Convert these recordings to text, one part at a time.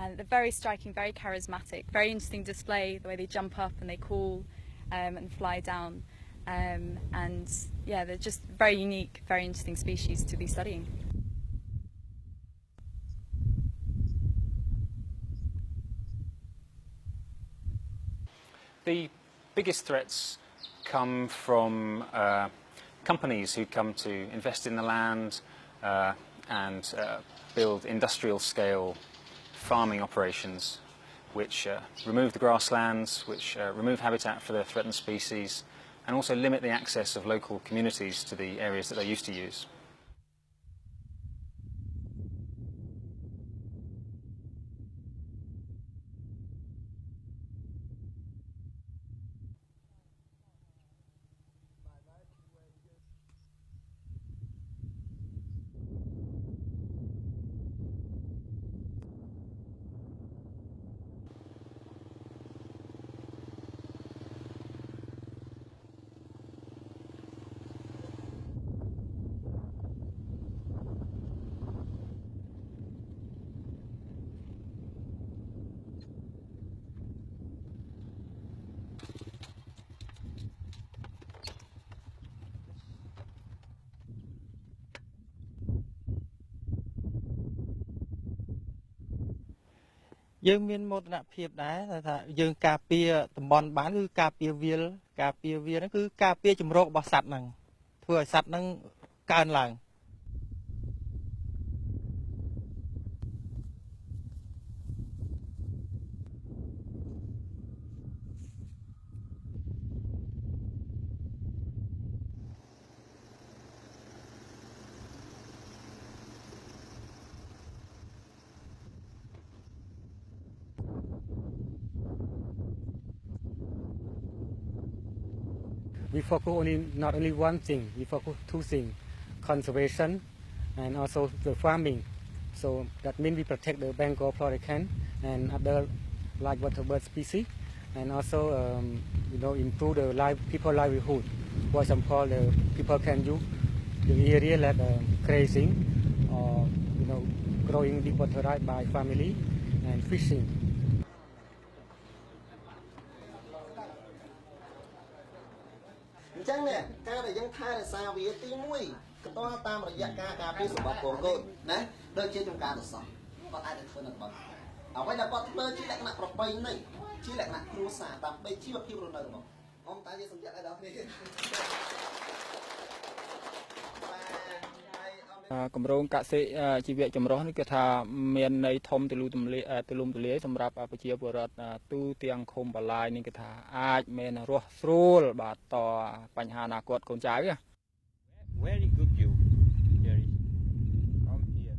And they're very striking, very charismatic, very interesting display, the way they jump up and they call and fly down. And yeah, they're just very unique, very interesting species to be studying. The biggest threats come from companies who come to invest in the land and build industrial scale farming operations which remove the grasslands, which remove habitat for the threatened species, and also limit the access of local communities to the areas that they used to use. Dương miên một nạp hiệp đá là dương cà pia tầm bòn bán cứ cà pia viêl nó cứ cà pia chùm rô bò sạch nằng vừa sạch nằng can làng. We focus not only one thing, we focus two things, conservation and also the farming. So that means we protect the Bengal florican and other large water bird species, and also improve the people livelihood. For example, the people can use the area like grazing or growing deep water rice by family and fishing. Chẳng nè, ca này dân tha là sao vì tiếng mũi cái to tam rồi dạ ca phía sổ bọc cổ côn nè đôi chia trong ca được sọ còn ai được hơn được bằng ở đây là con mơ chỉ lại nặng bọc bay này chỉ lại nặng cua xả tầm bay chỉ bọc phiêu rồi được không ông ta chỉ sống chạy đó đi គម្រោងកសិជីវៈចម្រុះនេះគឺថាមានន័យធំទូលំទូលាយសម្រាប់ប្រជាពលរដ្ឋទូទាំងឃុំបន្លាយនេះគឺថាអាចមានរស់ស្រួលបាទតបញ្ហាអនាគតកូនចៅ Very good view Jerry from here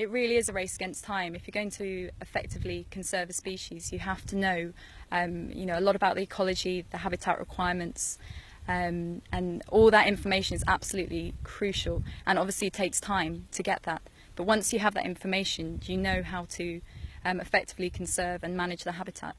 It really is a race against time. If you're going to effectively conserve a species, you have to know, a lot about the ecology, the habitat requirements, and all that information is absolutely crucial. And obviously, it takes time to get that. But once you have that information, you know how to effectively conserve and manage the habitat.